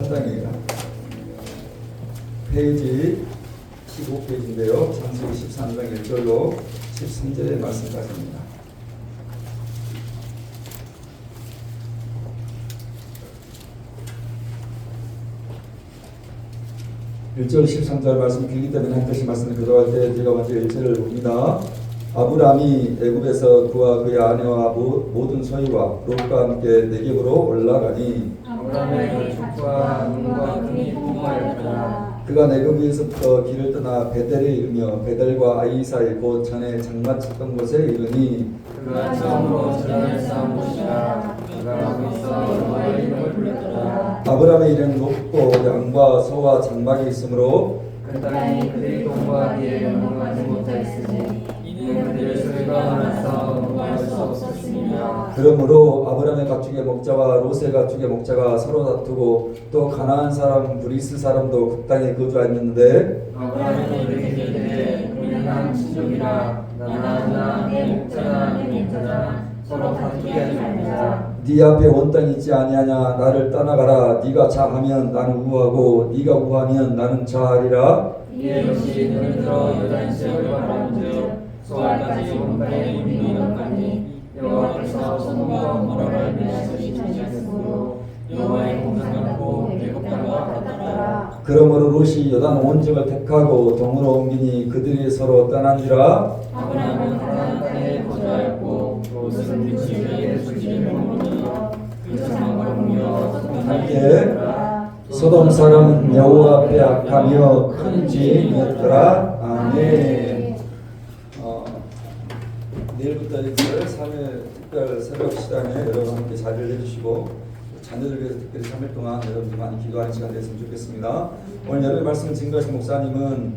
13장입니다. 페이지 15페이지인데요. 창세기 13장 1절로 13절의 말씀까지입니다. 1절 13절 말씀 길기 때문에 한 절씩 말씀을 교도할 때 제가 먼저 1절을 봅니다. 아브람이 애굽에서 그와 그의 아내와 모든 소유와 롯과 함께 내geb으로 올라가니 아브람의 가축과 눈과 금이 풍부하였더라. 그가 내굽 위에서부터 길을 떠나 베델에 이르며 베델과 아이 사이 곧 전에 장막 쳤던 곳에 이르니 그가 처음으로 전을 쌓은 곳이라. 그가 거기서 여호와의 이름을 불렀더라. 아브람의 일은 높고 양과 소와 장막이 있으므로 그 땅이 그들이 동거하기에 영원하지 못하였으니 이는 그들의 소유가 많아서 동거할 수 없었습니다. 그러므로 아브람의 가축의 목자와 롯의 가축의 목자가 서로 다투고 또 가나안 사람 브리스 사람도 그 땅에 거주하였는데 아브람이 이르기를 우리는 한 친족이라. 나나 내 목자나 내 목자나 서로 다투게 하지 말자. 네 앞에 온 땅이 있지 아니하냐. 나를 떠나가라. 네가 자하면 나는 우하고 네가 우하면 나는 자하리라. 이에 롯이 눈을 들어 요단 지역을 바라본즉 소알까지 온바에 이르는 것까지 여호와께서 소돔과 고모라를 멸시하시지 않으므로 여호와의 공상을 받고 일곱 땅과 같더라. 그러므로 롯이 요단 온 지역을 택하고 동으로 옮기니 그들이 서로 떠난지라. 아브람은 가나안 땅에 거주하였고 롯은 그 지역에 수지를 머무르며 그 장막을 옮겨 함께 소돔 사람은 여호와 앞에 악하며 큰 죄인이었더라. 아멘. 내일부터 3일 특별 새벽 시간에 여러분 함께 자리를 해주시고 자녀들 위해서 특별히 3일 동안 여러분들 많이 기도하는 시간 됐으면 좋겠습니다. 오늘 여러분 말씀을 증거하신 목사님은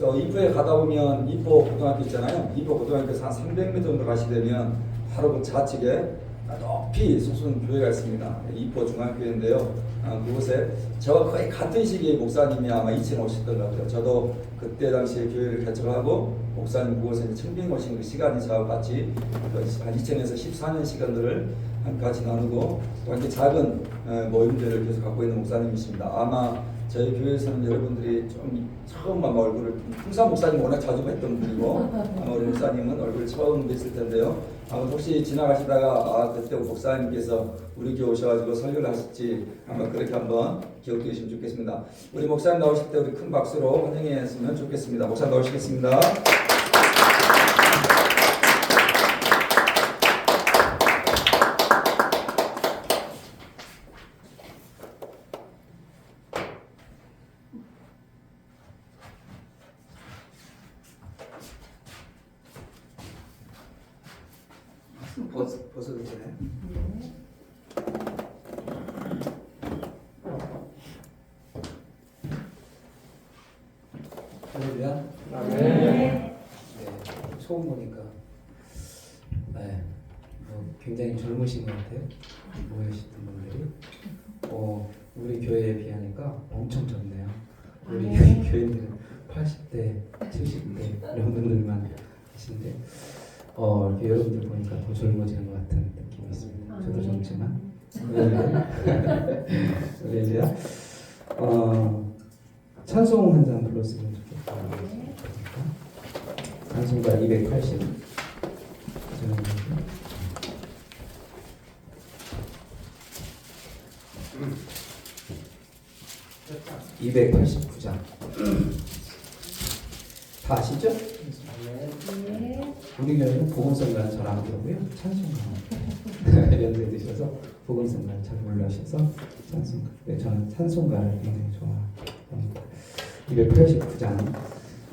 이포에 가다 보면 이포 고등학교 있잖아요. 이포 고등학교에서 한 300m 정도 가시되면 바로 그 좌측에 높이 솟은 교회가 있습니다. 이포 중학교인데요. 그곳에 저와 거의 같은 시기에 목사님이 아마 2000에 오셨던 것 같아요. 저도 그때 당시에 교회를 개척하고 목사님 그곳에 청빙 오신 그 시간이 저와 같이 한 2000에서 14년 시간들을 같이 나누고 또 이렇게 작은 모임들을 계속 갖고 있는 목사님이십니다. 아마 저희 교회에서는 여러분들이 좀 처음 아마 얼굴을 풍산 목사님 워낙 자주 뵀던 분이고 아마 우리 목사님은 얼굴을 처음 뵀을 텐데요. 아마 혹시 지나가시다가 그때 목사님께서 우리 교회 오셔가지고 설교를 하실지 아마 그렇게 한번 기억해 주시면 좋겠습니다. 우리 목사님 나오실 때 우리 큰 박수로 환영했으면 좋겠습니다. 목사님 나오시겠습니다. 벗어도 되나요? 할렐루야. 네. 처음 보니까 굉장히 젊으신 것 같아요. 모여있던 분들이. 우리 교회에 비하니까 엄청 젊네요. 우리 교인들은 80대, 70대 이런 분들만 계신데 이렇게 여러분들 보니까 더 젊어지는 것 같은 느낌이 있습니다. 저도 젊지만. 할렐루야. 찬송 한 장 불렀으면 좋겠다. 찬송가 280. 289장. 다 아시죠? 우리 교회는 복음성가는 잘 안 부르고요. 찬송가 연주해 드셔서 복음성가를 잘 몰라셔서 찬송가. 네, 저는 찬송가를 굉장히 좋아합니다. 289장.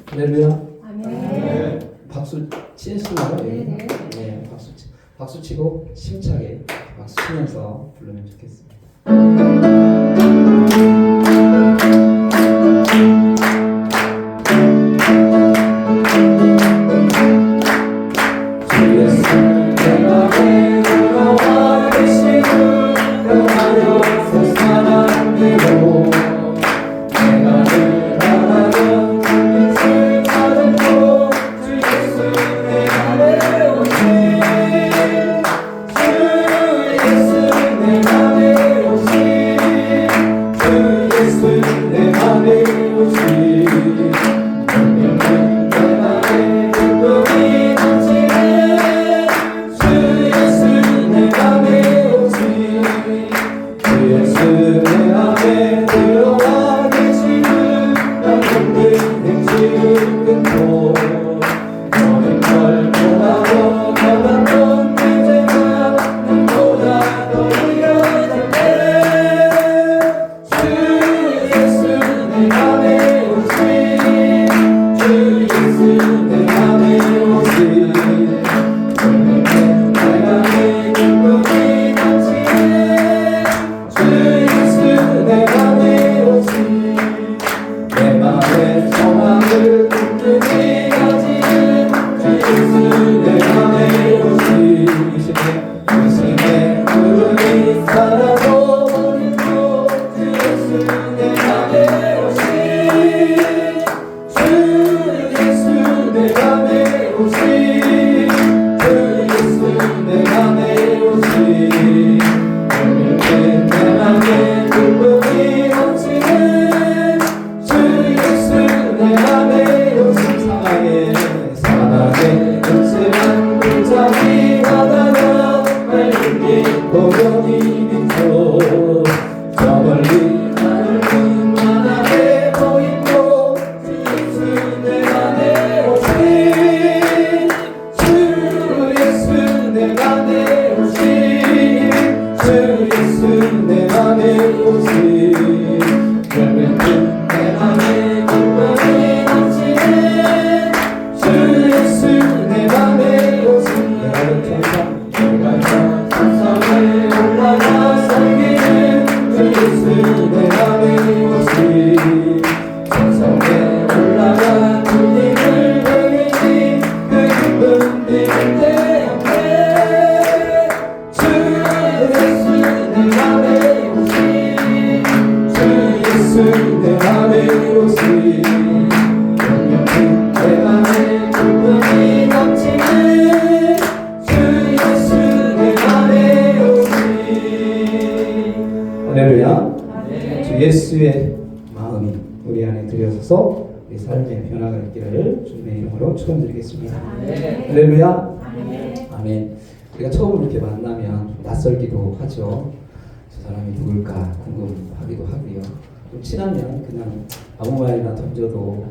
할렐루야. 아멘. 박수 치시나요? 네. 네, 박수 치고 심차게 박수 치면서 부르면 좋겠습니다. 주 예수 내 맘에 오시 내 안에 들어와 계시는 영원된 행실을 끊고 너를 걸고하고 떠났던 이제가 눈보다 더 이어졌네. 주 예수 내 안에 오시 주 예수 내 안에 오시 내 맘에 기쁨이 넘치네. 주 예수 내 안에 오시 내 맘에 소망을 든든히 가지는 주 예수 내 안에 오시 의심의 구름이 사라져 버리고 주 예수 내 안에 오시 주 예수 내 안에 오시 주 예수 내 안에 오시 내 맘에 기쁨이 넘치는 주 예수 내 안에 오시 사랑의 은실한 불장이 하다가 맑은 빛 고연히 비춰 저 멀리 하늘은 환하게 보이고 주 예수 내 안에 오시 주 예수 내 안에 오시 주 예수 내 안에 오시 열매든 내 맘에 기쁨이 넘치네. 주 예수 내 안에 오시 내가 천성에 올라가 섬기는 주 예수 내 안에 오시 천성에 올라가 주님을 배우니 그 기쁨 비밀대 없네. 주 예수 내 안에 오시 주 예수 내 안에 오시 내 맘에 기쁨이 넘치는 주 예수 내 안에 오시. 할렐루야. 주 예수의 마음이 우리 안에 들여서서 우리 삶의 변화가 있기를 주님의 이름으로 축원드리겠습니다. 할렐루야. 아멘. 우리가 처음 이렇게 만나면 좀 낯설기도 하죠. 저 사람이 누굴까 궁금하기도 하고요. 좀 친하면 그냥 아무 말이나 던져도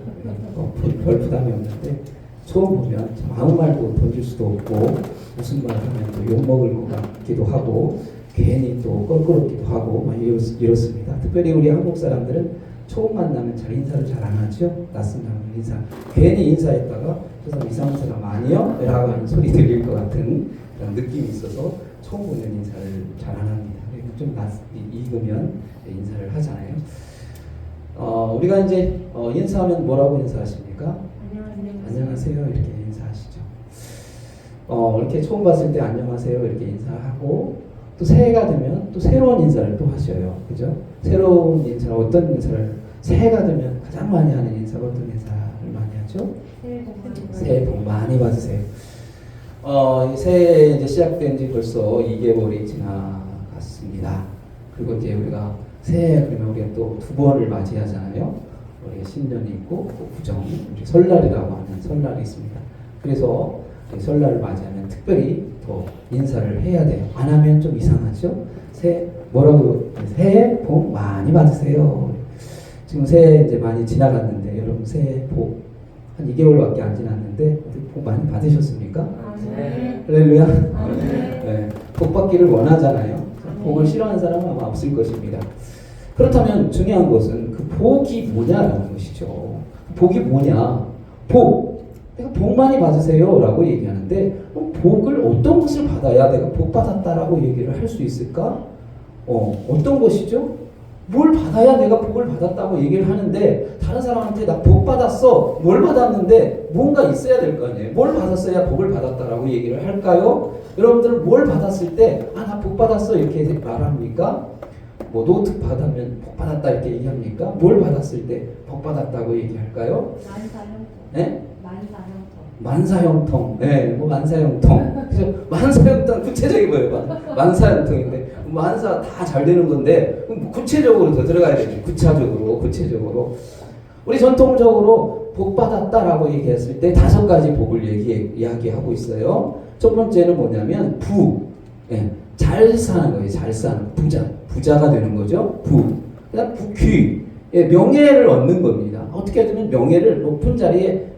별 부담이 없는데 처음 보면 참 아무 말도 던질 수도 없고 무슨 말 하면 또 욕먹을 것 같기도 하고 괜히 또 껄끄럽기도 하고 막 이렇습니다. 특별히 우리 한국 사람들은 처음 만나면 잘 인사를 잘 안 하죠. 낯선 사람 인사 괜히 인사했다가 저 사람 이상한 사람 아니요? 라고 하는 소리 들릴 것 같은 그런 느낌이 있어서 처음 보면 인사를 잘 안 합니다. 좀 익으면 인사를 하잖아요. 우리가 이제 인사하면 뭐라고 인사하십니까? 안녕하세요 이렇게 인사하시죠. 이렇게 처음 봤을 때 안녕하세요 이렇게 인사하고 또 새해가 되면 또 새로운 인사를 또 하셔요. 그죠? 새로운 인사 어떤 인사를 새해가 되면 가장 많이 하는 인사가 어떤 인사를 많이 하죠? 새해 복 많이 받으세요. 새해 이제 시작된 지 벌써 2개월이 지나갔습니다. 그리고 이제 우리가 새해 그러면 우리가 또 두 번을 맞이하잖아요. 우리가 신년이 있고 또 구정, 우리 설날이라고 하는 설날이 있습니다. 그래서 설날을 맞이하면 특별히 더 인사를 해야 돼요. 안 하면 좀 이상하죠? 새해 복 많이 받으세요. 지금 새해 이제 많이 지나갔는데 여러분 새해 복 한 2개월밖에 안 지났는데 복 많이 받으셨습니까? 할렐루야. 네, 복 받기를 원하잖아요. 복을 싫어하는 사람은 아마 없을 것입니다. 그렇다면 중요한 것은 그 복이 뭐냐라는 것이죠. 복이 뭐냐? 내가 복 많이 받으세요 라고 얘기하는데 복을 어떤 것을 받아야 내가 복 받았다라고 얘기를 할 수 있을까? 어떤 것이죠? 뭘 받아야 내가 복을 받았다고 얘기를 하는데 다른 사람한테 나 복 받았어. 뭘 받았는데 뭔가 있어야 될 거 아니에요. 뭘 받았어야 복을 받았다라고 얘기를 할까요? 여러분들은 뭘 받았을 때 나 복 받았어 이렇게 말합니까? 뭐 노트 받으면 복 받았다 이렇게 얘기합니까? 뭘 받았을 때 복 받았다고 얘기할까요? 만사형통. 네? 만사형통. 만사형통. 네, 뭐 만사형통. 그래서 만사형통 구체적이 뭐예요? 만사형통인데 만사 다 잘 되는 건데 그럼 구체적으로 더 들어가야 되죠. 구체적으로. 우리 전통적으로 복 받았다라고 얘기했을 때 5가지 복을 이야기하고 있어요. 첫 번째는 뭐냐면 잘 사는 거예요. 잘 사는 부자가 되는 거죠. 그다음 부귀, 예, 명예를 얻는 겁니다. 어떻게 하면 명예를 높은 자리에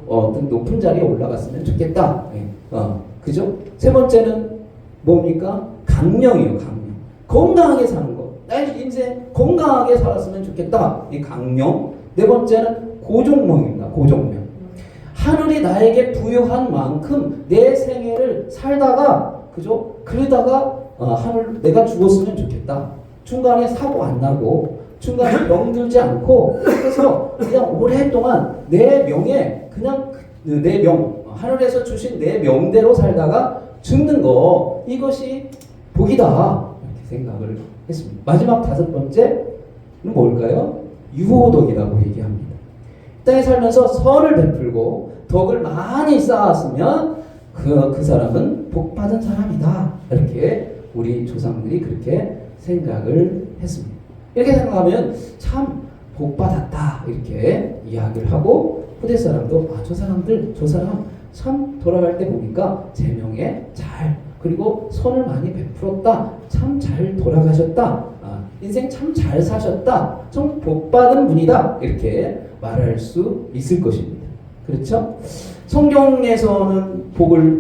어떤 높은 자리에 올라갔으면 좋겠다. 예, 그죠? 세 번째는 뭡니까? 강령이에요. 강령. 건강하게 사는 거. 나의 인생 건강하게 살았으면 좋겠다. 이 강령. 네 번째는 고종명입니다. 고종명. 하늘이 나에게 부여한 만큼 내 생애를 살다가, 그죠? 그러다가 하늘 내가 죽었으면 좋겠다. 중간에 사고 안 나고 중간에 병들지 않고, 그래서 그냥 오랫동안 내 명예, 그냥 내 명, 하늘에서 주신 내 명대로 살다가 죽는 거, 이것이 복이다. 이렇게 생각을 했습니다. 마지막 다섯 번째는 뭘까요? 유호덕이라고 얘기합니다. 이 땅에 살면서 선을 베풀고 덕을 많이 쌓았으면 그 사람은 복받은 사람이다. 이렇게 우리 조상들이 그렇게 생각을 했습니다. 이렇게 생각하면 참 복받았다. 이렇게 이야기를 하고 후대 사람도 저 사람 참 돌아갈 때 보니까 제명에 잘, 그리고 선을 많이 베풀었다. 참 잘 돌아가셨다. 인생 참 잘 사셨다. 참 복받은 분이다. 이렇게 말할 수 있을 것입니다. 그렇죠? 성경에서는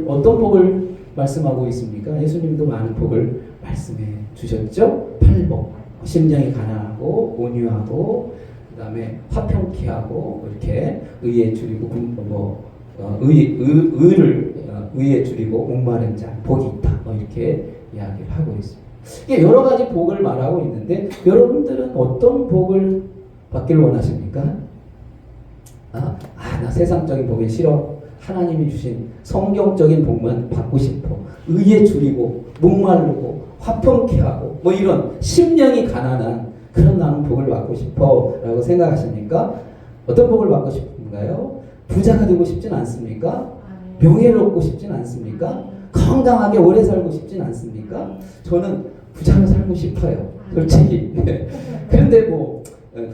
어떤 복을 말씀하고 있습니까? 예수님도 많은 복을 말씀해 주셨죠. 8복. 심령이 가난하고 온유하고, 그 다음에 화평케 하고, 이렇게 의에 줄이고 의에 줄이고 목마른 자 복이 있다. 이렇게 이야기를 하고 있습니다. 이게 여러 가지 복을 말하고 있는데, 여러분들은 어떤 복을 받기를 원하십니까? 나 세상적인 복이 싫어. 하나님이 주신 성경적인 복만 받고 싶어. 의에 줄이고 목마르고 화평케 하고 이런 심령이 가난한 그런 나는 복을 받고 싶어 라고 생각하십니까? 어떤 복을 받고 싶은가요? 부자가 되고 싶진 않습니까? 명예를 얻고 싶진 않습니까? 건강하게 오래 살고 싶진 않습니까? 저는 부자로 살고 싶어요. 솔직히. 그런데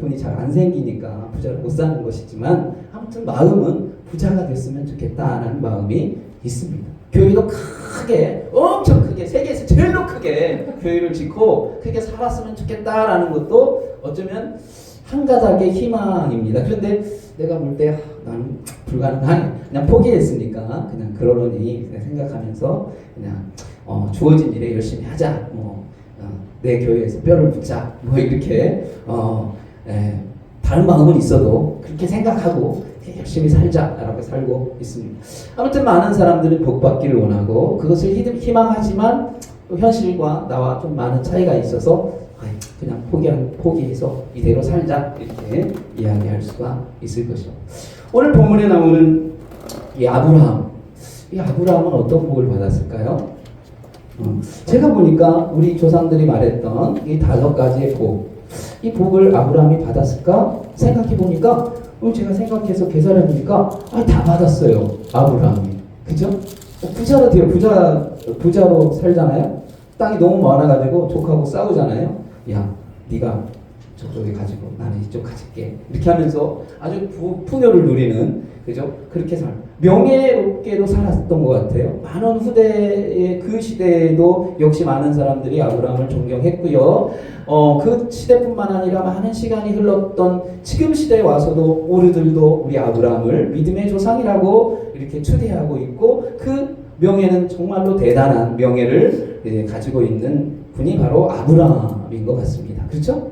돈이 잘 안 생기니까 부자로 못 사는 것이지만, 아무튼 마음은 부자가 됐으면 좋겠다라는 마음이 있습니다. 교회도 크게, 엄청 크게, 세계에서 제일로 크게 교회를 짓고 크게 살았으면 좋겠다라는 것도 어쩌면 한 가닥의 희망입니다. 그런데 내가 볼 때 나는 불가능하네. 그냥 포기했으니까 그냥 그러려니 생각하면서 그냥 주어진 일에 열심히 하자. 내 교회에서 뼈를 묻자. 이렇게 다른 마음은 있어도 그렇게 생각하고 열심히 살자라고 살고 있습니다. 아무튼 많은 사람들은 복받기를 원하고 그것을 희망하지만 또 현실과 나와 좀 많은 차이가 있어서 그냥 포기해서 이대로 살자 이렇게 이야기할 수가 있을 것이죠. 오늘 본문에 나오는 이 아브라함은 어떤 복을 받았을까요? 제가 보니까 우리 조상들이 말했던 이 5가지의 복, 이 복을 아브라함이 받았을까 생각해 보니까 제가 생각해서 계산해 보니까 다 받았어요. 아브라함이. 그죠? 부자로 돼요. 부자로 살잖아요. 땅이 너무 많아가지고 족하고 싸우잖아요. 야, 네가 저쪽에 가지고 나는 이쪽 가질게. 이렇게 하면서 아주 풍요를 누리는, 그죠? 그렇게 명예롭게도 살았던 것 같아요. 많은 후대의 그 시대에도 역시 많은 사람들이 아브라함을 존경했고요. 그 시대뿐만 아니라 많은 시간이 흘렀던 지금 시대에 와서도 우리들도 우리 아브라함을 믿음의 조상이라고 이렇게 추대하고 있고, 그 명예는 정말로 대단한 명예를 가지고 있는 분이 바로 아브라함인 것 같습니다. 그렇죠?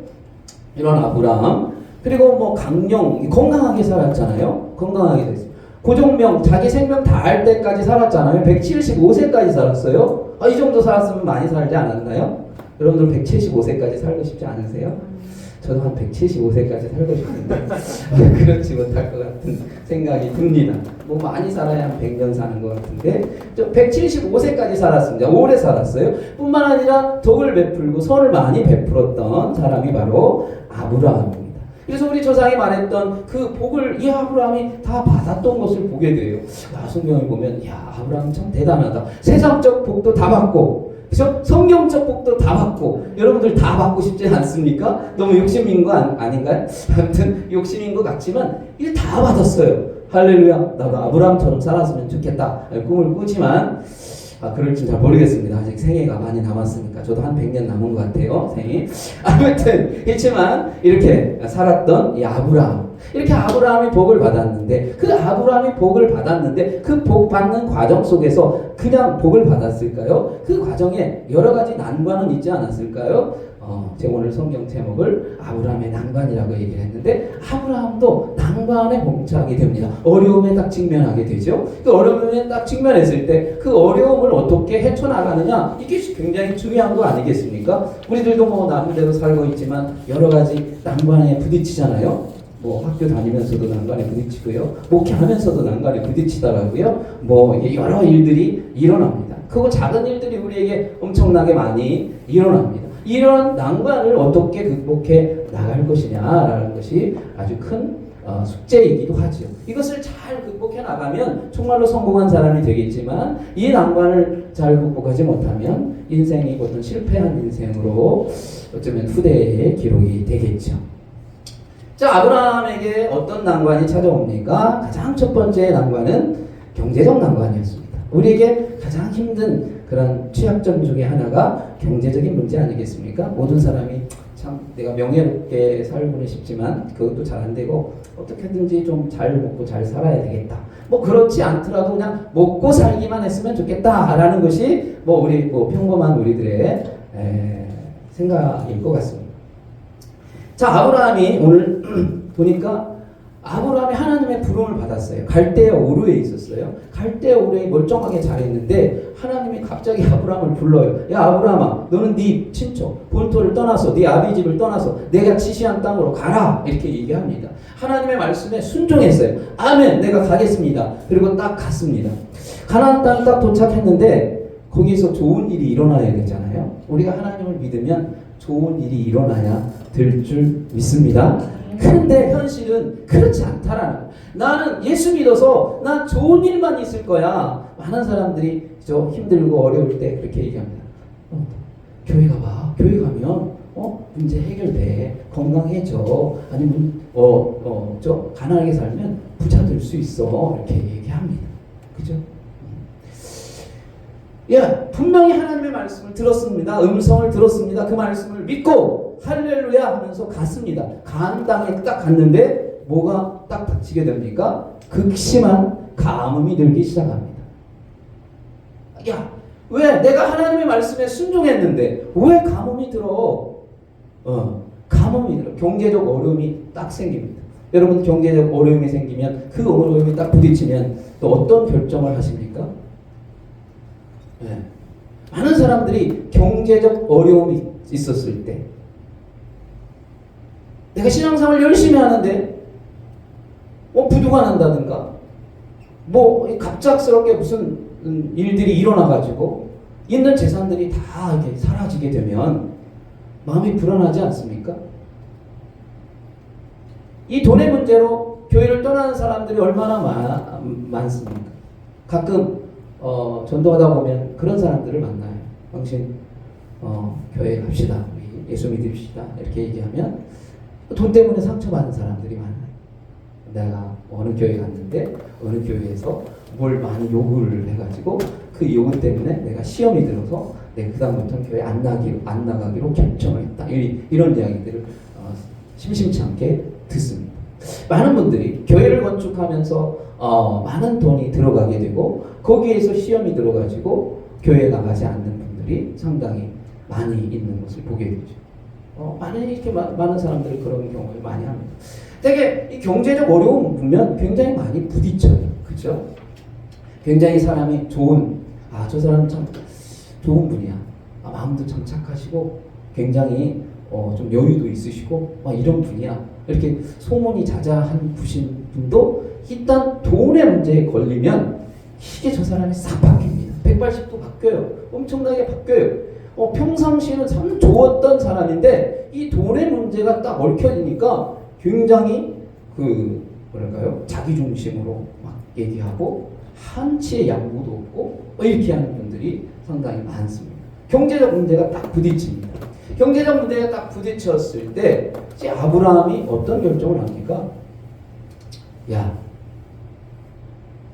이런 아브라함, 그리고 강령, 건강하게 살았잖아요. 건강하게 됐어요. 고종명, 자기 생명 다할 때까지 살았잖아요. 175세까지 살았어요. 이 정도 살았으면 많이 살지 않았나요? 여러분들 175세까지 살고 싶지 않으세요? 저도 한 175세까지 살고 싶은데 그렇지 못할 것 같은 생각이 듭니다. 많이 살아야 한 100년 사는 것 같은데 175세까지 살았습니다. 오래 살았어요. 뿐만 아니라 덕을 베풀고 선을 많이 베풀었던 사람이 바로 아브라함입니다. 그래서 우리 조상이 말했던 그 복을 이 아브라함이 다 받았던 것을 보게 돼요. 성경을 보면 아브라함 참 대단하다. 세상적 복도 다 받고, 그죠? 성경적 복도 다 받고, 여러분들 다 받고 싶지 않습니까? 너무 욕심인 거 아닌가요? 아무튼 욕심인 것 같지만 이게 다 받았어요. 할렐루야. 나도 아브라함처럼 살았으면 좋겠다 꿈을 꾸지만 그럴지 잘 모르겠습니다. 아직 생애가 많이 남았으니까. 저도 한 100년 남은 것 같아요, 생이. 아무튼, 그렇지만, 이렇게 살았던 이 아브라함. 이렇게 아브라함이 복을 받았는데, 그 아브라함이 복을 받았는데, 그 복 받는 과정 속에서 그냥 복을 받았을까요? 그 과정에 여러 가지 난관은 있지 않았을까요? 제가 오늘 성경 제목을 아브라함의 난관이라고 얘기를 했는데, 아브라함도 난관에 봉착하게 됩니다. 어려움에 딱 직면하게 되죠. 그 어려움에 딱 직면했을 때 그 어려움을 어떻게 헤쳐나가느냐, 이게 굉장히 중요한 거 아니겠습니까? 우리들도 뭐 나름대로 살고 있지만 여러 가지 난관에 부딪히잖아요. 뭐 학교 다니면서도 난관에 부딪히고요. 목회하면서도 난관에 부딪히더라고요. 뭐 이게 여러 일들이 일어납니다. 그거 작은 일들이 우리에게 엄청나게 많이 일어납니다. 이런 난관을 어떻게 극복해 나갈 것이냐라는 것이 아주 큰 숙제이기도 하죠. 이것을 잘 극복해 나가면 정말로 성공한 사람이 되겠지만, 이 난관을 잘 극복하지 못하면 인생이 어떤 실패한 인생으로 어쩌면 후대의 기록이 되겠죠. 자, 아브라함에게 어떤 난관이 찾아옵니까? 가장 첫 번째 난관은 경제적 난관이었습니다. 우리에게 가장 힘든 그런 취약점 중에 하나가 경제적인 문제 아니겠습니까? 모든 사람이 참 내가 명예롭게 살고는 싶지만 그것도 잘 안 되고 어떻게든지 좀 잘 먹고 잘 살아야 되겠다. 뭐 그렇지 않더라도 그냥 먹고 살기만 했으면 좋겠다라는 것이 뭐 우리 뭐 평범한 우리들의 생각일 것 같습니다. 자, 아브라함이 오늘 보니까 아브라함이 하나님의 부름을 받았어요. 갈대아 우르에 있었어요. 갈대아 우르에 멀쩡하게 잘했는데 하나님이 갑자기 아브라함을 불러요. 야, 아브라함아, 너는 네 친척 본토를 떠나서 네 아비 집을 떠나서 내가 지시한 땅으로 가라, 이렇게 얘기합니다. 하나님의 말씀에 순종했어요. 아멘, 내가 가겠습니다. 그리고 딱 갔습니다. 가나안 땅에 딱 도착했는데 거기서 좋은 일이 일어나야 되잖아요. 우리가 하나님을 믿으면 좋은 일이 일어나야 될 줄 믿습니다. 근데 현실은 그렇지 않다라는 거예요. 나는 예수 믿어서 난 좋은 일만 있을 거야. 많은 사람들이 저 힘들고 어려울 때 그렇게 얘기합니다. 교회 가봐. 교회 가면 문제 해결돼. 건강해져. 아니면 저 가난하게 살면 부자 될 수 있어. 이렇게 얘기합니다. 그죠? 예, 분명히 하나님의 말씀을 들었습니다. 음성을 들었습니다. 그 말씀을 믿고 할렐루야 하면서 갔습니다. 가나안 땅에 딱 갔는데 뭐가 딱 닥치게 됩니까? 극심한 가뭄이 들기 시작합니다. 야, 왜 내가 하나님의 말씀에 순종했는데 왜 가뭄이 들어? 가뭄이 들어. 경제적 어려움이 딱 생깁니다. 여러분, 경제적 어려움이 생기면 그 어려움이 딱 부딪히면 또 어떤 결정을 하십니까? 네. 많은 사람들이 경제적 어려움이 있었을 때 내가 신앙생활 열심히 하는데 부도가 난다든가 뭐 갑작스럽게 무슨 일들이 일어나가지고 있는 재산들이 다 이렇게 사라지게 되면 마음이 불안하지 않습니까? 이 돈의 문제로 교회를 떠나는 사람들이 얼마나 많습니까? 가끔 전도하다 보면 그런 사람들을 만나요. 당신 교회 갑시다. 우리 예수 믿읍시다. 이렇게 얘기하면 돈 때문에 상처받는 사람들이 많아요. 내가 어느 교회 갔는데 어느 교회에서 뭘 많이 요구를 해가지고 그 요구 때문에 내가 시험이 들어서 내가 그다음부터는 교회 안 나가기로 결정을 했다. 이런 이야기들을 심심치 않게 듣습니다. 많은 분들이 교회를 건축하면서 많은 돈이 들어가게 되고 거기에서 시험이 들어가지고 교회에 나가지 않는 분들이 상당히 많이 있는 것을 보게 되죠. 많이 이렇게 많은 사람들이 그런 경우를 많이 합니다. 되게 이 경제적 어려움 보면 굉장히 많이 부딪혀요. 그죠? 굉장히 사람이 저 사람 참 좋은 분이야. 마음도 참 착하시고 굉장히 좀 여유도 있으시고 이런 분이야. 이렇게 소문이 자자한 분도 일단 돈의 문제에 걸리면 이게 저 사람이 싹 바뀝니다. 180도 바뀌어요. 엄청나게 바뀌어요. 평상시에는 참 좋았던 사람인데 이 돈의 문제가 딱 얽혀지니까 굉장히 자기 중심으로 막 얘기하고 한치의 양보도 없고 이렇게 하는 분들이 상당히 많습니다. 경제적 문제가 딱 부딪힙니다. 경제적 문제가 딱 부딪혔을 때 아브라함이 어떤 결정을 합니까? 야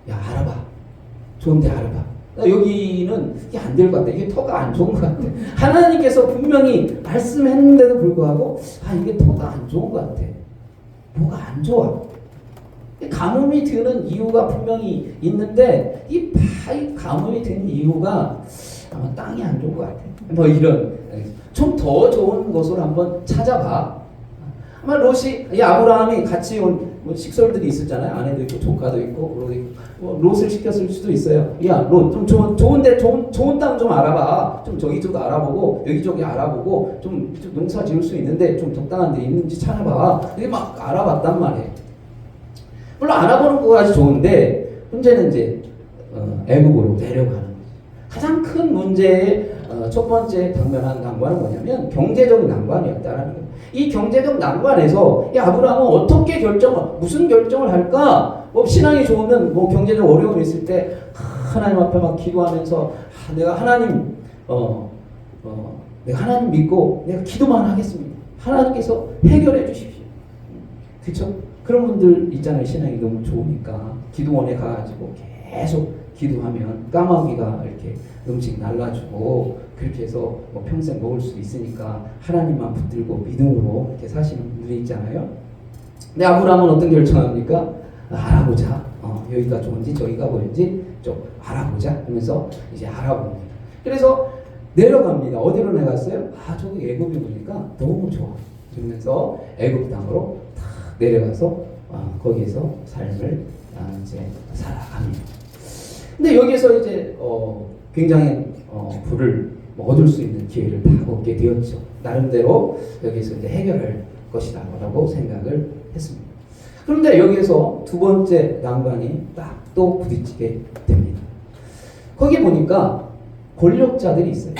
알아봐. 좋은데 알아봐. 여기는 이게 안 될 것 같아. 이게 터가 안 좋은 것 같아. 하나님께서 분명히 말씀했는데도 불구하고 이게 터가 안 좋은 것 같아. 뭐가 안 좋아. 가뭄이 드는 이유가 분명히 있는데 이 가뭄이 드는 이유가 아마 땅이 안 좋은 것 같아. 뭐 이런 좀 더 좋은 곳을 한번 찾아봐. 아마 롯이 이 아브라함이 같이 온 식솔들이 있었잖아요. 아내도 있고 조카도 있고 그러고 있고 롯을 시켰을 수도 있어요. 야, 롯 좀 좋은데 좋은 땅 좀 알아봐. 좀 저기저기 알아보고 여기저기 알아보고 좀 농사 지을 수 있는데 좀 적당한 데 있는지 찾아봐. 이게 막 알아봤단 말이에요. 물론 알아보는 거까지 좋은데 문제는 이제 애굽으로 내려가는 거죠. 가장 큰 문제의 첫 번째 당면한 난관은 뭐냐면 경제적 난관이었다라는 거예요. 이 경제적 난관에서 이 아브라함은 어떻게 무슨 결정을 할까? 뭐 신앙이 좋으면 뭐 경제적 어려움이 있을 때 하나님 앞에 막 기도하면서 내가 하나님 내가 하나님 믿고 내가 기도만 하겠습니다. 하나님께서 해결해 주십시오. 그렇죠? 그런 분들 있잖아요. 신앙이 너무 좋으니까 기도원에 가가지고 계속 기도하면 까마귀가 이렇게 음식 날라주고 그렇게 해서 뭐 평생 먹을 수 있으니까 하나님만 붙들고 믿음으로 이렇게 사시는 분들이 있잖아요. 근데 아브라함은 어떤 결정합니까? 알아보자. 여기가 좋은지 저기가 보인지 좀 알아보자 하면서 이제 알아봅니다. 그래서 내려갑니다. 어디로 내갔어요? 저기 애굽이 보니까 너무 좋아. 그러면서 애굽 땅으로 탁 내려가서 거기에서 삶을 이제 살아갑니다. 근데 여기서 이제 굉장히 부를 얻을 수 있는 기회를 다 얻게 되었죠. 나름대로 여기서 이제 해결할 것이다라고 생각을 했습니다. 그런데 여기서 두 번째 난관이 딱 또 부딪히게 됩니다. 거기 보니까 권력자들이 있어요.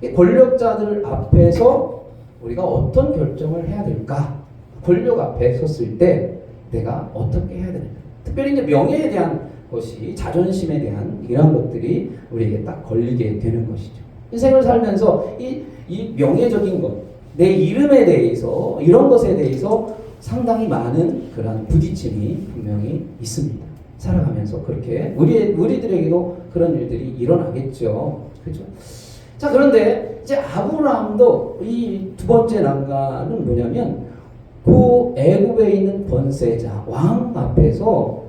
이 권력자들 앞에서 우리가 어떤 결정을 해야 될까? 권력 앞에 섰을 때 내가 어떻게 해야 되는가? 특별히 이제 명예에 대한 것이 자존심에 대한 이런 것들이 우리에게 딱 걸리게 되는 것이죠. 인생을 살면서 이 명예적인 것, 내 이름에 대해서 이런 것에 대해서 상당히 많은 그런 부딪힘이 분명히 있습니다. 살아가면서 그렇게 우리들에게도 그런 일들이 일어나겠죠. 그렇죠? 자, 그런데 이제 아브라함도 이 두 번째 난관은 뭐냐면 그 애굽에 있는 권세자 왕 앞에서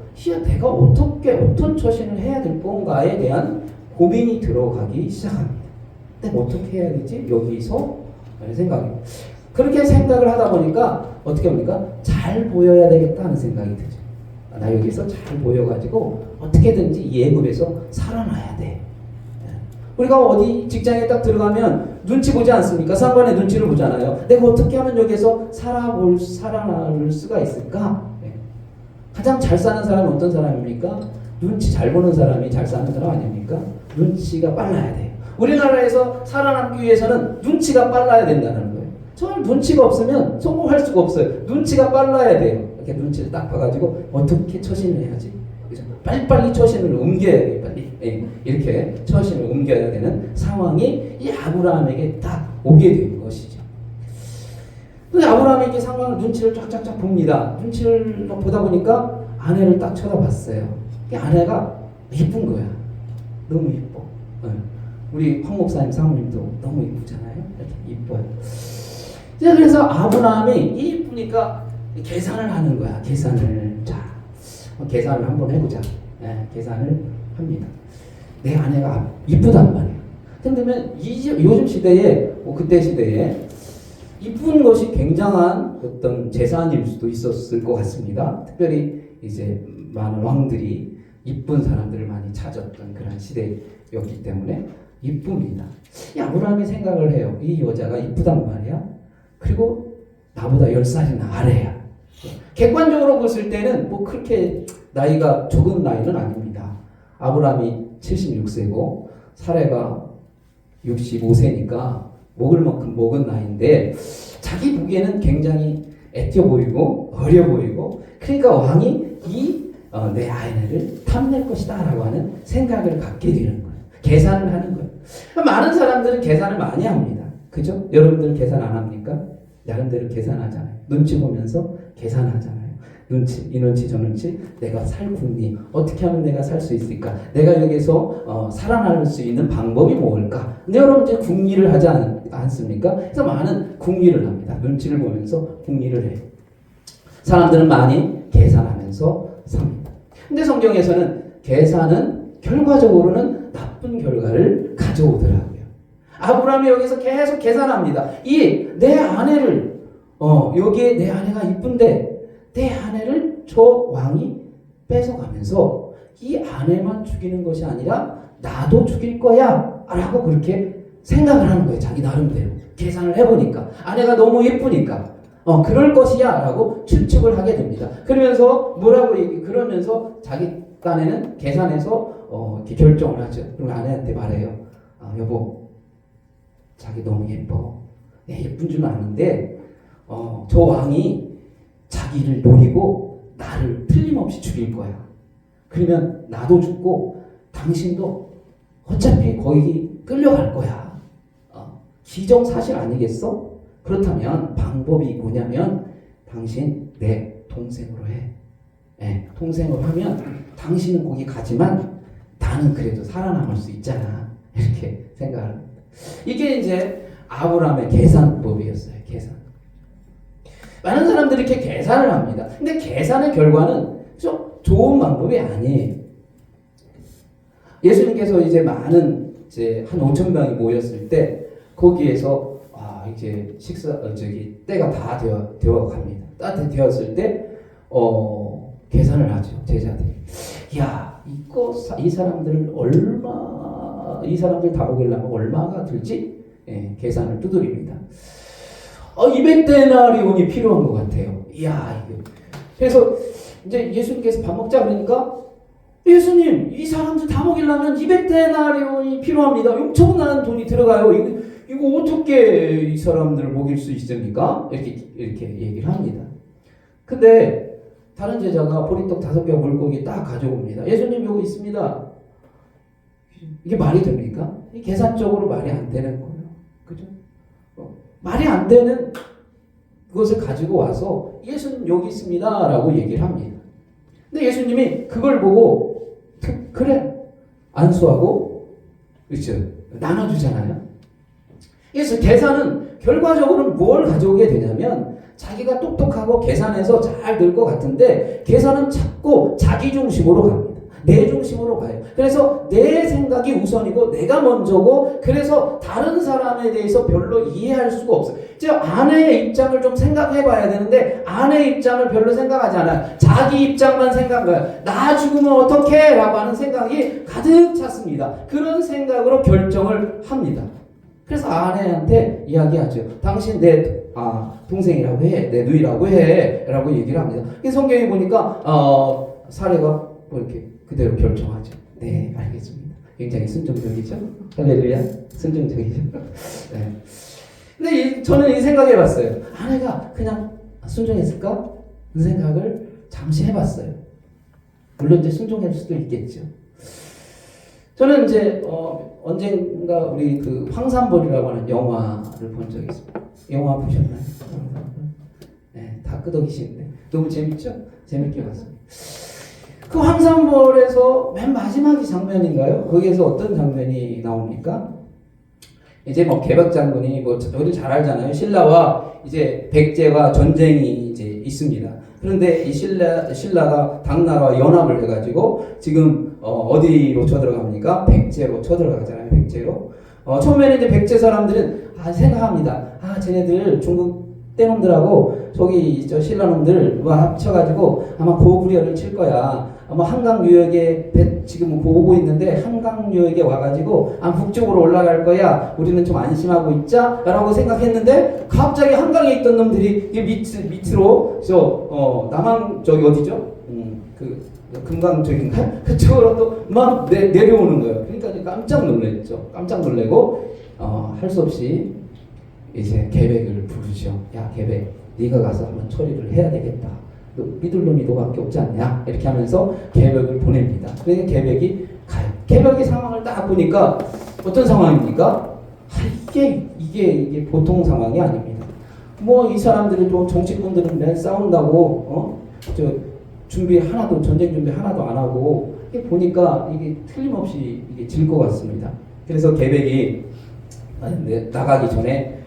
내가 어떤 처신을 해야 될 건가에 대한 고민이 들어가기 시작합니다. 근데 어떻게 해야 되지? 여기서 라는 생각이에요. 그렇게 생각을 하다 보니까 어떻게 합니까? 잘 보여야 되겠다 하는 생각이 들죠. 나 여기서 잘 보여가지고 어떻게든지 이 애굽에서 살아나야 돼. 우리가 어디 직장에 딱 들어가면 눈치 보지 않습니까? 상관의 눈치를 보잖아요. 내가 어떻게 하면 여기서 살아날 수가 있을까? 가장 잘 사는 사람은 어떤 사람입니까? 눈치 잘 보는 사람이 잘 사는 사람 아닙니까? 눈치가 빨라야 돼요. 우리나라에서 살아남기 위해서는 눈치가 빨라야 된다는 거예요. 정말 눈치가 없으면 성공할 수가 없어요. 눈치가 빨라야 돼요. 이렇게 눈치를 딱 봐가지고 어떻게 처신을 해야지. 그죠? 빨리빨리 처신을 옮겨야 돼요. 빨리. 이렇게 처신을 옮겨야 되는 상황이 이 아브라함에게 딱 오게 된 것이죠. 근데 아브라함이 이렇게 상황을 눈치를 쫙쫙쫙 봅니다. 눈치를 보다 보니까 아내를 딱 쳐다봤어요. 아내가 예쁜 거야. 너무 예뻐. 우리 황 목사님 사모님도 너무 예쁘잖아요. 이렇게 예뻐요. 그래서 아브라함이 이쁘니까 계산을 하는 거야. 계산을 한번 해보자. 계산을 합니다. 내 아내가 이쁘단 말이야. 근데 요즘 시대에 그때 시대에 이쁜 것이 굉장한 어떤 재산일 수도 있었을 것 같습니다. 특별히 이제 많은 왕들이 이쁜 사람들을 많이 찾았던 그런 시대였기 때문에 이쁩니다. 이 아브라함이 생각을 해요. 이 여자가 이쁘단 말이야. 그리고 나보다 10살이나 아래야. 객관적으로 봤을 때는 뭐 그렇게 나이가 적은 나이는 아닙니다. 아브라함이 76세고 사레가 65세니까 먹을 만큼 먹은 나이인데 자기 보기에는 굉장히 애껴 보이고 어려 보이고 그러니까 왕이 내 아내를 탐낼 것이다 라고 하는 생각을 갖게 되는 거예요. 계산을 하는 거예요. 많은 사람들은 계산을 많이 합니다. 그죠? 여러분들은 계산 안 합니까? 나름대로 계산하잖아요. 눈치 보면서 계산하잖아요. 눈치, 이 눈치 저 눈치, 내가 살 궁리, 어떻게 하면 내가 살 수 있을까, 내가 여기서 살아날 수 있는 방법이 뭘까. 근데 여러분 이제 궁리를 하지 않습니까? 그래서 많은 궁리를 합니다. 눈치를 보면서 궁리를 해요. 사람들은 많이 계산하면서 삽니다. 근데 성경에서는 계산은 결과적으로는 나쁜 결과를 가져오더라고요. 아브라함이 여기서 계속 계산합니다. 이 내 아내를 여기에 내 아내가 이쁜데 내 아내를 저 왕이 뺏어가면서 이 아내만 죽이는 것이 아니라 나도 죽일 거야 라고 그렇게 생각을 하는 거예요. 자기 나름대로 계산을 해보니까 아내가 너무 예쁘니까 그럴 것이야 라고 추측을 하게 됩니다. 그러면서 그러면서 자기 딴에는 계산해서 이렇게 결정을 하죠. 그럼 아내한테 말해요. 여보, 자기 너무 예뻐. 예쁜 줄 아는데 저 왕이 자기를 노리고 나를 틀림없이 죽일 거야. 그러면 나도 죽고 당신도 어차피 거기 끌려갈 거야. 기정사실 아니겠어? 그렇다면 방법이 뭐냐면 당신 내 동생으로 해. 동생으로 하면 당신은 거기 가지만 나는 그래도 살아남을 수 있잖아. 이렇게 생각을 합니다. 이게 이제 아브라함의 계산법이었어요. 계산. 많은 사람들이 이렇게 계산을 합니다. 근데 계산의 결과는 좀 좋은 방법이 아니에요. 예수님께서 이제 많은 한 5천 명이 모였을 때 거기에서 이제 때가 다 되어 갑니다. 따뜻 되었을 때 계산을 하죠. 제자들이. 야, 이 사람들 다 먹이려면 얼마가 들지? 계산을 두드립니다. 200데나리온이 필요한 것 같아요. 이야, 이거. 그래서 이제 예수님께서 밥 먹자 그러니까 예수님, 이 사람들 다 먹이려면 200데나리온이 필요합니다. 엄청난 돈이 들어가요. 이거 어떻게 이 사람들을 먹일 수 있습니까? 이렇게 얘기를 합니다. 근데 다른 제자가 보리떡 5개 물고기 딱 가져옵니다. 예수님, 여기 있습니다. 이게 말이 됩니까? 계산적으로 말이 안 되는 거예요. 그죠? 말이 안 되는 그것을 가지고 와서 예수님 여기 있습니다 라고 얘기를 합니다. 근데 예수님이 그걸 보고 그래 안수하고 그렇죠? 나눠주잖아요. 그래서 계산은 결과적으로는 뭘 가져오게 되냐면 자기가 똑똑하고 계산해서 잘 될 것 같은데 계산은 자꾸 자기 중심으로 갑니다. 내 중심으로 가요. 그래서 내 생각이 우선이고 내가 먼저고 그래서 다른 사람에 대해서 별로 이해할 수가 없어요. 즉 아내의 입장을 좀 생각해 봐야 되는데 아내의 입장을 별로 생각하지 않아요. 자기 입장만 생각해요. 나 죽으면 어떡해? 라고 하는 생각이 가득 찼습니다. 그런 생각으로 결정을 합니다. 그래서 아내한테 이야기하죠. 당신 내 동생이라고 해. 내 누이라고 해. 라고 얘기를 합니다. 성경에 보니까 사례가 이렇게 그대로 결정하죠. 네, 알겠습니다. 굉장히 순종적이죠. 할렐루야. 순종적이죠. 네. 근데 저는 이 생각해봤어요. 아내가 그냥 순종했을까? 그 생각을 잠시 해봤어요. 물론 이제 순종할 수도 있겠죠. 저는 이제 언젠가 우리 그 황산벌이라고 하는 영화를 본 적이 있습니다. 영화 보셨나요? 네, 다 끄덕이시는데 너무 재밌죠? 재밌게 봤습니다. 그 황산벌에서 맨 마지막 장면인가요? 거기에서 어떤 장면이 나옵니까? 이제 개박 장군이 우리 잘 알잖아요. 신라와 이제 백제와 전쟁이 이제 있습니다. 그런데 이 신라가 당나라와 연합을 해가지고 지금 어디로 쳐들어갑니까? 백제로 쳐들어가잖아요. 백제로. 처음에는 이제 백제 사람들은 생각합니다. 쟤네들 중국 떼놈들하고 저기 신라 놈들과 합쳐가지고 아마 고구려를 칠 거야. 아마 한강 유역에 지금 오고 있는데 한강 유역에 와가지고 북쪽으로 올라갈 거야. 우리는 좀 안심하고 있자라고 생각했는데 갑자기 한강에 있던 놈들이 밑으로 남한 저기 어디죠? 그 금강 쪽인가? 그쪽으로 또 막 내려오는 거예요. 그러니까 깜짝 놀랐죠. 깜짝 놀래고 할 수 없이 이제 계백을 부르죠. 야 계백, 네가 가서 한번 처리를 해야 되겠다. 너 믿을 놈이 너밖에 없지 않냐? 이렇게 하면서 계백을 보냅니다. 그러니까 계백이 가요. 계백의 상황을 딱 보니까 어떤 상황입니까? 이게 보통 상황이 아닙니다. 이 사람들이 또 정치꾼들은 맨 싸운다고 저 준비 하나도 전쟁 준비 하나도 안 하고 이게 보니까 이게 틀림없이 이게 질 것 같습니다. 그래서 계백이 나가기 전에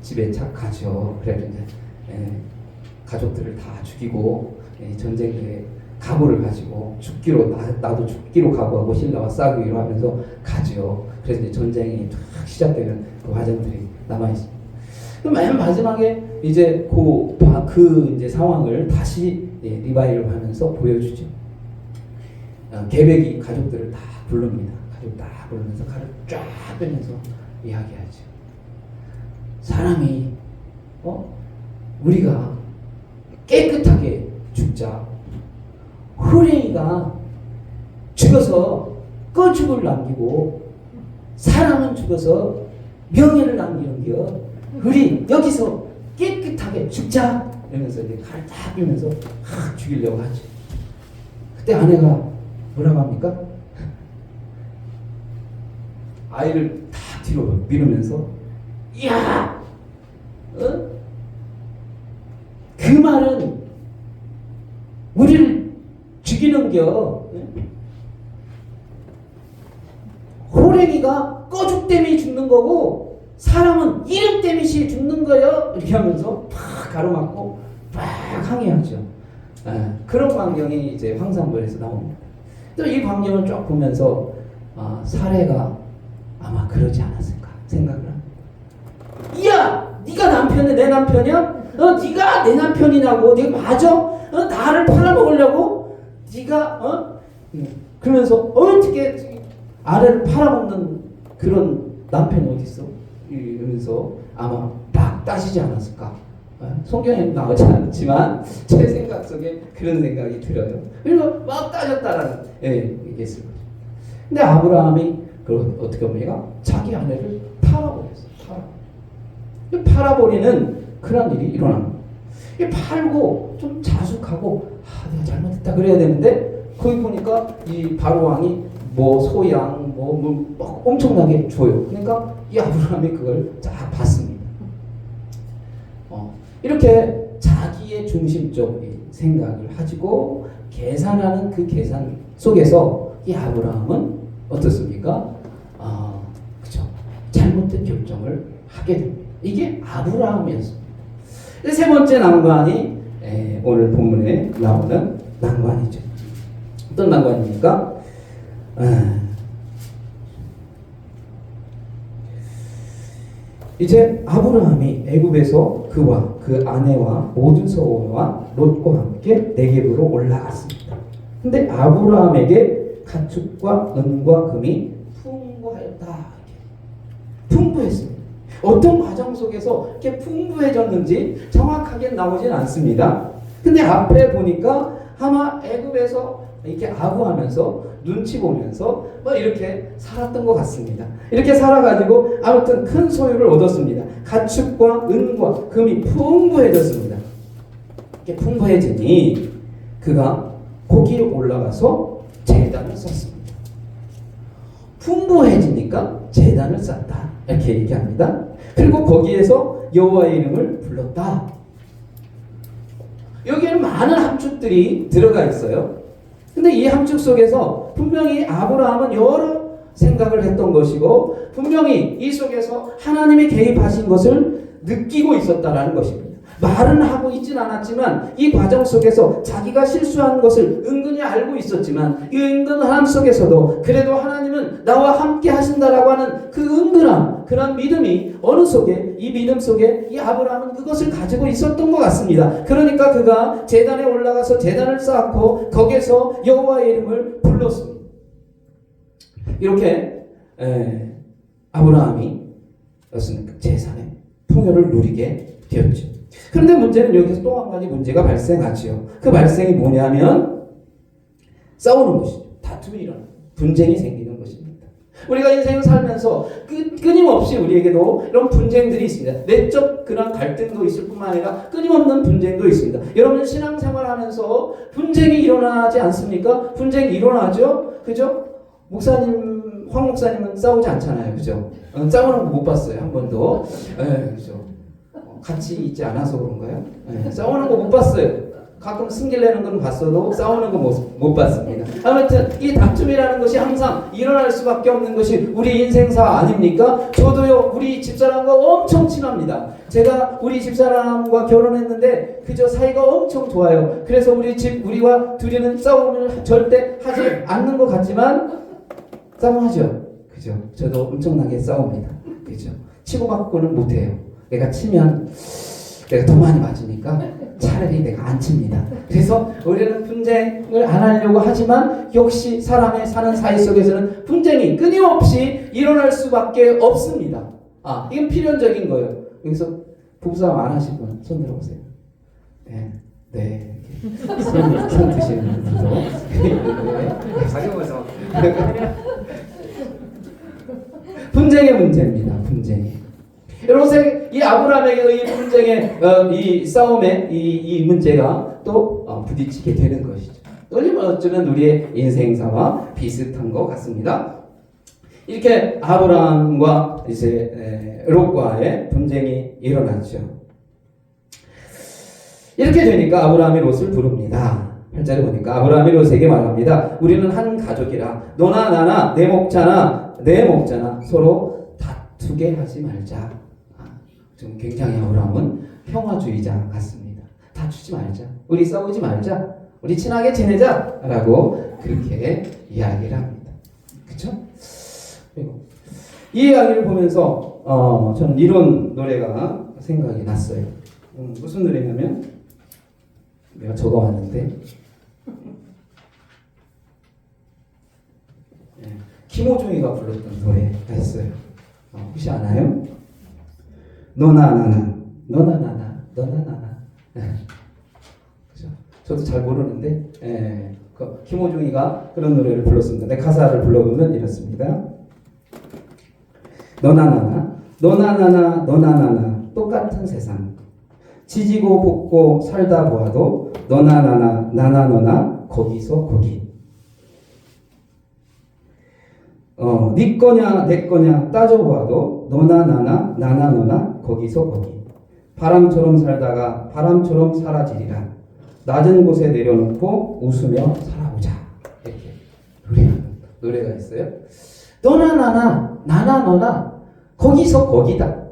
집에 가죠. 그래서 이제 가족들을 다 죽이고 전쟁에 각오를 가지고 죽기로 나도 죽기로 각오하고 신라와 싸우기로 하면서 가죠. 그래서 이제 전쟁이 탁 시작되는 그 과정들이 남아 있습니다. 그럼 맨 마지막에 이제 그 이제 상황을 다시 리바이를 하면서 보여주죠. 계백이 가족들을 다 부릅니다. 가족 다 부르면서 칼을 쫙 빼면서 이야기하죠. 사람이 우리가 깨끗하게 죽자. 호랭이가 죽어서 꺼죽을 남기고 사람은 죽어서 명예를 남기는겨. 우리 여기서 깨끗하게 죽자. 이러면서 이제 칼을 딱 빼면서 확 죽이려고 하죠. 그때 아내가 뭐라고 합니까? 아이를 다 뒤로 밀으면서 야! 그 말은 우리를 죽이는겨. 호랭이가 꺼죽 때문에 죽는 거고 사람은 이름 때문에 죽는 거요. 이렇게 하면서 팍 가로막고 팍 항의하죠. 그런 광경이 이제 황산벌에서 나옵니다. 또 이 광경을 쫙 보면서 사례가 아마 그러지 않았을까 생각을 합니다. 야! 네가 남편이 내 남편이야? 네가 내 남편이냐고? 네가 맞아? 나를 팔아먹으려고? 네가 그러면서 어떻게 아래를 팔아먹는 그런 남편이 어디 있어? 이러면서 아마 딱 따지지 않았을까? 성경에 나오지 않지만 제 생각 속에 그런 생각이 들어요. 그래서 막 따졌다라는 얘기했을 거죠. 근데 아브라함이 그걸 어떻게 합니까? 자기 아내를 팔아버렸어요. 팔아버리는 그런 일이 일어납니다. 팔고 좀 자숙하고 내가 잘못했다 그래야 되는데 거기 보니까 이 바로 왕이 뭐 소양 뭐 엄청나게 줘요. 그러니까 이 아브라함이 그걸 쫙 받습니다. 이렇게 자기의 중심적인 생각을 가지고 계산하는 그 계산 속에서 이 아브라함은 어떻습니까? 그죠. 잘못된 결정을 하게 됩니다. 이게 아브라함이었습니다. 세 번째 난관이 오늘 본문에 나오는 난관이죠. 어떤 난관입니까? 이제 아브라함이 애굽에서 그와 그 아내와 모든 서원과 롯과 함께 네겝으로 올라갔습니다. 근데 아브라함에게 가축과 은과 금이 풍부하였다. 풍부했습니다. 어떤 과정 속에서 이렇게 풍부해졌는지 정확하게 나오진 않습니다. 근데 앞에 보니까 아마 애굽에서 이렇게 아부하면서 눈치 보면서 이렇게 살았던 것 같습니다. 이렇게 살아가지고 아무튼 큰 소유를 얻었습니다. 가축과 은과 금이 풍부해졌습니다. 이렇게 풍부해지니 그가 거기에 올라가서 제단을 쌓습니다. 풍부해지니까 제단을 쌓다 이렇게 얘기합니다. 그리고 거기에서 여호와의 이름을 불렀다. 여기에는 많은 함축들이 들어가 있어요. 근데 이 함축 속에서 분명히 아브라함은 여러 생각을 했던 것이고 분명히 이 속에서 하나님이 개입하신 것을 느끼고 있었다라는 것입니다. 말은 하고 있진 않았지만 이 과정 속에서 자기가 실수한 것을 은근히 알고 있었지만 이 은근함 속에서도 그래도 하나님은 나와 함께 하신다라고 하는 그 은근함, 그런 믿음이 어느 속에 이 믿음 속에 이 아브라함은 그것을 가지고 있었던 것 같습니다. 그러니까 그가 제단에 올라가서 제단을 쌓고 거기에서 여호와의 이름을 불렀습니다. 이렇게 아브라함이 제산의 풍요를 누리게 되었죠. 그런데 문제는 여기서 또 한 가지 문제가 발생하지요. 그 발생이 뭐냐면 싸우는 것이죠. 다툼이 일어나요. 분쟁이 생기는 것입니다. 우리가 인생을 살면서 끊임없이 우리에게도 이런 분쟁들이 있습니다. 내적 그런 갈등도 있을 뿐만 아니라 끊임없는 분쟁도 있습니다. 여러분 신앙생활하면서 분쟁이 일어나지 않습니까? 분쟁이 일어나죠. 그죠? 황 목사님은 싸우지 않잖아요. 그죠? 싸우는 거 못 봤어요. 한 번도. 그죠? 같이 있지 않아서 그런가요? 싸우는 거 못 봤어요. 가끔 승질내는 건 봤어도 싸우는 건 못 봤습니다. 아무튼 이 다툼이라는 것이 항상 일어날 수밖에 없는 것이 우리 인생사 아닙니까? 저도요 우리 집사람과 엄청 친합니다. 제가 우리 집사람과 결혼했는데 그저 사이가 엄청 좋아요. 그래서 우리와 둘이는 싸움을 절대 하지 않는 것 같지만 싸움하죠. 그죠? 저도 엄청나게 싸웁니다. 그죠? 치고받고는 못해요. 내가 치면 내가 더 많이 맞으니까 차라리 내가 안 칩니다. 그래서 우리는 분쟁을 안 하려고 하지만 역시 사람의 사는 사이 속에서는 분쟁이 끊임없이 일어날 수밖에 없습니다. 이건 필연적인 거예요. 여기서 부부싸움 안 하실 분 손 들어보세요. 네. 손 드시는 분도. 가려워서. 분쟁의 문제입니다. 분쟁이. 여러분, 이 아브라함에게 이 분쟁의 이 싸움의 이 문제가 또 부딪히게 되는 것이죠. 어쩌면 우리의 인생사와 비슷한 것 같습니다. 이렇게 아브라함과 이제 롯과의 분쟁이 일어났죠. 이렇게 되니까 아브라함이 롯을 부릅니다. 8절에 보니까 아브라함이 롯에게 말합니다. 우리는 한 가족이라 너나 나나 내 목자나 서로 다투게 하지 말자. 좀 굉장히 아브라함은 평화주의자 같습니다. 다투지 말자. 우리 싸우지 말자. 우리 친하게 지내자. 라고 그렇게 이야기를 합니다. 그쵸? 이 이야기를 보면서 저는 이런 노래가 생각이 났어요. 무슨 노래냐면 내가 적어왔는데 김호중이가 불렀던 노래가 있어요. 혹시 아나요? 너나 나나 그죠? 저도 잘 모르는데 김호중이가 그런 노래를 불렀습니다. 내 가사를 불러보면 이렇습니다. 너나 나나 똑같은 세상 지지고 볶고 살다 보아도 너나 나나 너나 거기서 거기 네 거냐 내 거냐 따져보아도 너나 나나 너나 거기서 거기 바람처럼 살다가 바람처럼 사라지리라 낮은 곳에 내려놓고 웃으며 살아보자. 이렇게 노래가 있어요. 너나 나나 너나 거기서 거기다.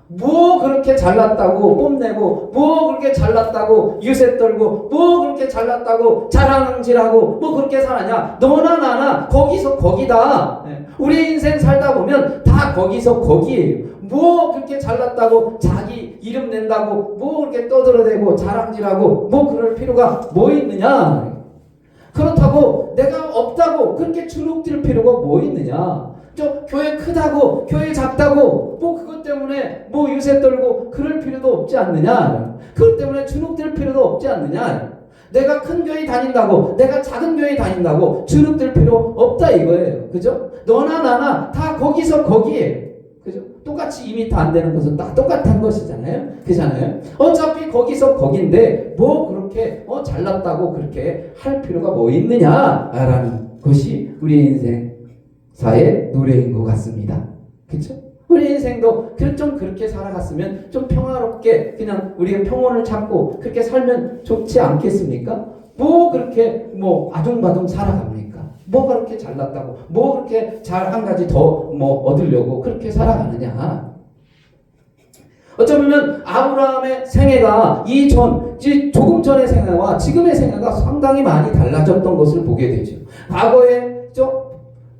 뭐 그렇게 잘났다고 뽐내고 뭐 그렇게 잘났다고 유세 떨고 뭐 그렇게 잘났다고 자랑질하고 뭐 그렇게 살았냐. 너나 나나 거기서 거기다. 우리 인생 살다 보면 다 거기서 거기에요. 뭐 그렇게 잘났다고 자기 이름 낸다고 뭐 그렇게 떠들어대고 자랑질하고 뭐 그럴 필요가 뭐 있느냐. 그렇다고 내가 없다고 그렇게 주눅들 필요가 뭐 있느냐. 저 교회 크다고 교회 작다고 뭐 그것 때문에 뭐 유세 떨고 그럴 필요도 없지 않느냐. 그것 때문에 주눅들 필요도 없지 않느냐. 내가 큰 교회 다닌다고 내가 작은 교회 다닌다고 주눅들 필요 없다 이거예요. 그죠? 너나 나나 다 거기서 거기에 그죠? 똑같이 2m 안 되는 것은 다 똑같은 것이잖아요. 그잖아요. 어차피 거기서 거긴데 뭐 그렇게 잘났다고 그렇게 할 필요가 뭐 있느냐라는 것이 우리 인생사의 노래인 것 같습니다. 그렇죠? 우리 인생도 좀 그렇게 살아갔으면 좀 평화롭게 그냥 우리가 평온을 찾고 그렇게 살면 좋지 않겠습니까? 뭐 그렇게 뭐 아둥바둥 살아갑니까? 뭐 그렇게 잘났다고 뭐 그렇게 잘 한 가지 더 뭐 얻으려고 그렇게 살아가느냐. 어쩌면 아브라함의 생애가 조금 전의 생애와 지금의 생애가 상당히 많이 달라졌던 것을 보게 되죠. 과거에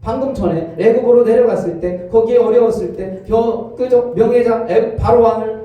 방금 전에 애굽으로 내려갔을 때 거기에 어려웠을 때 명예자 바로왕을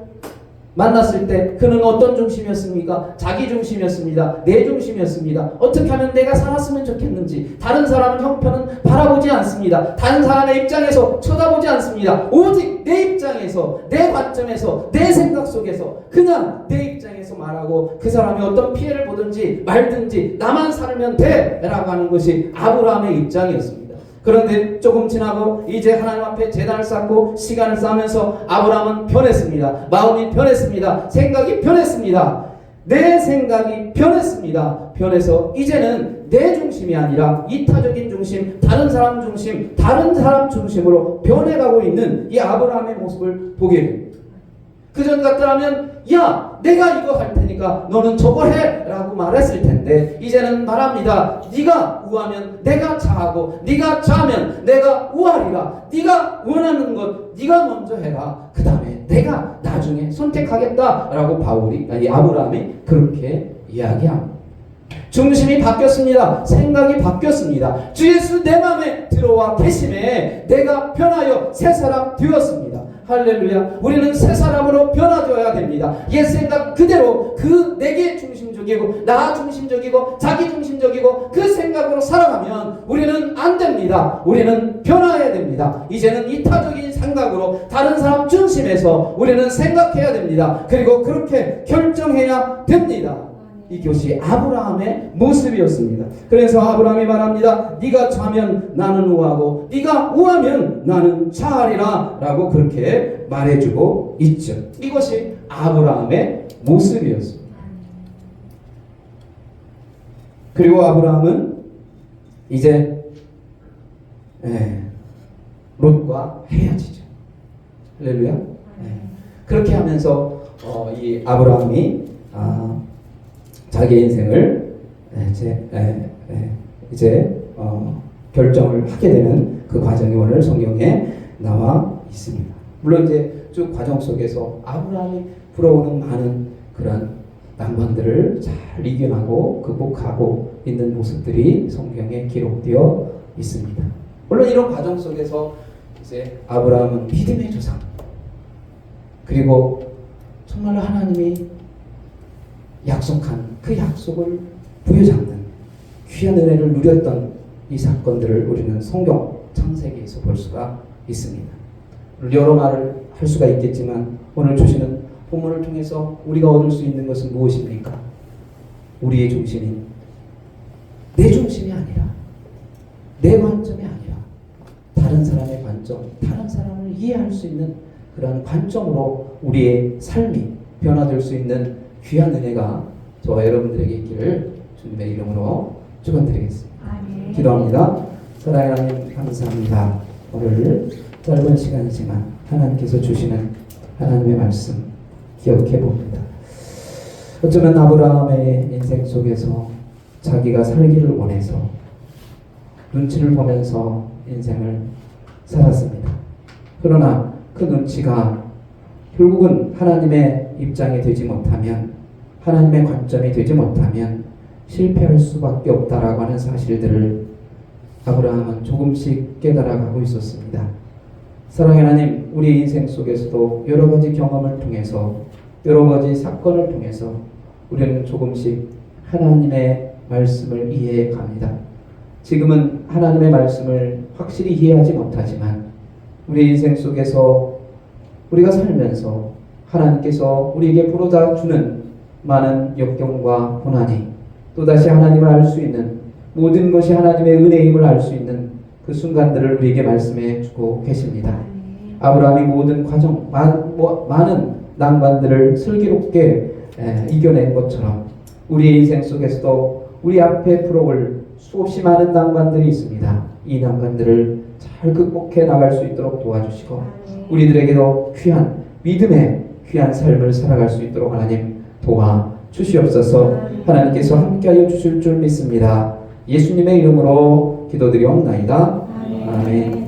만났을 때 그는 어떤 중심이었습니까? 자기 중심이었습니다. 내 중심이었습니다. 어떻게 하면 내가 살았으면 좋겠는지 다른 사람의 형편은 바라보지 않습니다. 다른 사람의 입장에서 쳐다보지 않습니다. 오직 내 입장에서 내 관점에서 내 생각 속에서 그냥 내 입장에서 말하고 그 사람이 어떤 피해를 보든지 말든지 나만 살면 돼 라고 하는 것이 아브라함의 입장이었습니다. 그런데 조금 지나고 이제 하나님 앞에 제단을 쌓고 시간을 쌓으면서 아브라함은 변했습니다. 마음이 변했습니다. 생각이 변했습니다. 내 생각이 변했습니다. 변해서 이제는 내 중심이 아니라 이타적인 중심, 다른 사람 중심으로 변해가고 있는 이 아브라함의 모습을 보게 됩니다. 그전 같더라면 야 내가 이거 할 테니까 너는 저거 해 라고 말했을 텐데 이제는 말합니다. 네가 우하면 내가 자하고 네가 자면 내가 우하리라. 네가 원하는 것 네가 먼저 해라. 그 다음에 내가 나중에 선택하겠다 라고 아브라함이 그렇게 이야기합니다. 중심이 바뀌었습니다. 생각이 바뀌었습니다. 주 예수 내 마음에 들어와 계심에 내가 변하여 새 사람 되었습니다. 할렐루야. 우리는 새 사람으로 변화되어야 됩니다. 옛 생각 그대로 그 내게 중심적이고 나 중심적이고 자기 중심적이고 그 생각으로 살아가면 우리는 안 됩니다. 우리는 변화해야 됩니다. 이제는 이타적인 생각으로 다른 사람 중심에서 우리는 생각해야 됩니다. 그리고 그렇게 결정해야 됩니다. 이것이 아브라함의 모습이었습니다. 그래서 아브라함이 말합니다. 네가 자면 나는 우하고 네가 우하면 나는 자하리라 라고 그렇게 말해주고 있죠. 이것이 아브라함의 모습이었습니다. 그리고 아브라함은 이제 롯과 헤어지죠. 할렐루야. 그렇게 하면서 이 아브라함이 자기 인생을 이제 결정을 하게 되는 그 과정이 오늘 성경에 나와 있습니다. 물론 이제 쭉 과정 속에서 아브라함이 불어오는 많은 그런 난관들을 잘 이겨나고 극복하고 있는 모습들이 성경에 기록되어 있습니다. 물론 이런 과정 속에서 이제 아브라함은 믿음의 조상 그리고 정말로 하나님이 약속한 그 약속을 부여잡는 귀한 은혜를 누렸던 이 사건들을 우리는 성경 창세기에서 볼 수가 있습니다. 여러 말을 할 수가 있겠지만 오늘 주시는 본문을 통해서 우리가 얻을 수 있는 것은 무엇입니까? 우리의 중심인 내 중심이 아니라 내 관점이 아니라 다른 사람의 관점, 다른 사람을 이해할 수 있는 그런 관점으로 우리의 삶이 변화될 수 있는 귀한 은혜가 저와 여러분들에게 있기를 주님의 이름으로 축원드리겠습니다. 기도합니다. 사랑하는 하나님 감사합니다. 오늘 짧은 시간이지만 하나님께서 주시는 하나님의 말씀 기억해 봅니다. 어쩌면 아브라함의 인생 속에서 자기가 살기를 원해서 눈치를 보면서 인생을 살았습니다. 그러나 그 눈치가 결국은 하나님의 입장이 되지 못하면 하나님의 관점이 되지 못하면 실패할 수밖에 없다라고 하는 사실들을 아브라함은 조금씩 깨달아가고 있었습니다. 사랑의 하나님, 우리 인생 속에서도 여러 가지 경험을 통해서 여러 가지 사건을 통해서 우리는 조금씩 하나님의 말씀을 이해해 갑니다. 지금은 하나님의 말씀을 확실히 이해하지 못하지만 우리 인생 속에서 우리가 살면서 하나님께서 우리에게 불어다 주는 많은 역경과 고난이 또다시 하나님을 알 수 있는 모든 것이 하나님의 은혜임을 알 수 있는 그 순간들을 우리에게 말씀해 주고 계십니다. 아브라함이 모든 과정, 많은 난관들을 슬기롭게 이겨낸 것처럼 우리 인생 속에서도 우리 앞에 풀어올 수없이 많은 난관들이 있습니다. 이 난관들을 잘 극복해 나갈 수 있도록 도와주시고 우리들에게도 귀한 믿음의 귀한 삶을 살아갈 수 있도록 하나님 도와주시옵소서. 하나님께서 함께하여 주실 줄 믿습니다. 예수님의 이름으로 기도드리옵나이다. 아멘.